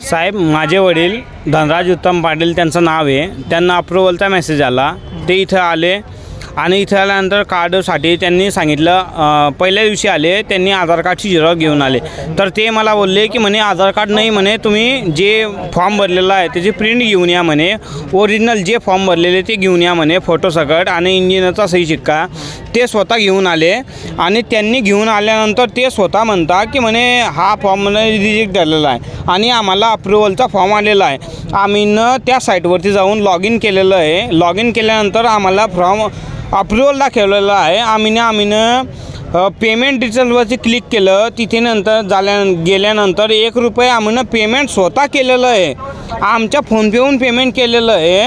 साहेब, माझे वडील धनराज उत्तम पाटील त्यांचं नाव आहे. त्यांना अप्रूव्हलचा मेसेज आला. ते इथं आले आणि इथं आल्यानंतर कार्डसाठी त्यांनी सांगितलं, पहिल्या दिवशी आले, त्यांनी आधार कार्डची झेरॉक्स घेऊन आले. तर ते मला बोलले की म्हणे आधार कार्ड नाही म्हणे, तुम्ही जे फॉर्म भरलेला आहे त्याची प्रिंट घेऊन या म्हणे, ओरिजिनल जे फॉर्म भरलेले ते घेऊन या म्हणे, फोटो सकट आणि इंजिनियरचा सही शिक्का. ते स्वतः घेऊन आले आणि त्यांनी घेऊन आल्यानंतर ते स्वतः म्हणता की म्हणे हा फॉर्म म्हणे रिजेक्ट झालेला आहे आणि आम्हाला अप्रूव्हलचा फॉर्म आलेला आहे. आम्हीनं त्या साईटवरती जाऊन लॉग इन केलेलं आहे. लॉग इन केल्यानंतर आम्हाला फॉर्म अप्रूव्हल दाखवलेलं आहे. आम्हीनं पेमेंट डिटेल्सवरती क्लिक केलं. तिथे नंतर गेल्यानंतर ₹1 आम्ही पेमेंट स्वतः केलेलं आहे. आमच्या फोनपेहून पेमेंट केलेलं आहे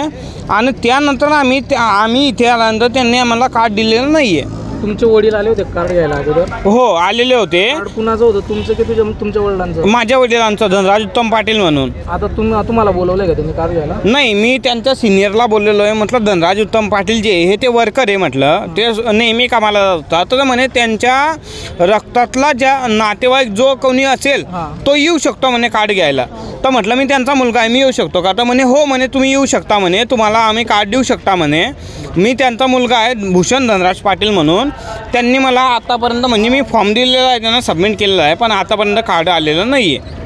आणि त्यानंतर आम्ही इथे आल्यानंतर त्यांनी आम्हाला कार्ड दिलेलं नाही आहे. तुमचे वडील आले होते कार्ड घ्यायला अगोदर? हो, आलेले होते. कार्ड कुणाचं होतं, तुमचं की तुमच्या वडिलांचं? माझ्या वडिलांचं, धनराज उत्तम पाटील म्हणून. आता तुम्हाला बोलवलंय का त्यांनी कार्ड घ्यायला? नाही, मी त्यांच्या सिनियरला बोललेलो आहे. म्हटलं धनराज उत्तम पाटील जे हे ते वर्कर आहे म्हटलं, ते नेहमी कामाला जातात. तर म्हणे त्यांच्या रक्तातला ज्या नातेवाईक जो कोणी असेल तो येऊ शकतो म्हणे कार्ड घ्यायला. तर म्हटलं मी त्यांचा मुलगा आहे, मी येऊ शकतो का? तर म्हणे हो म्हणे, तुम्ही येऊ शकता म्हणे, तुम्हाला आम्ही कार्ड देऊ शकता म्हणे. मी त्यांचा मुलगा आहे भूषण धनराज पाटील म्हणून. त्यांनी मला आतापर्यंत म्हणजे मी फॉर्म दिलेला आहे, त्यांना सबमिट केलेला आहे, पण आतापर्यंत कार्ड आलेलं नाही आहे.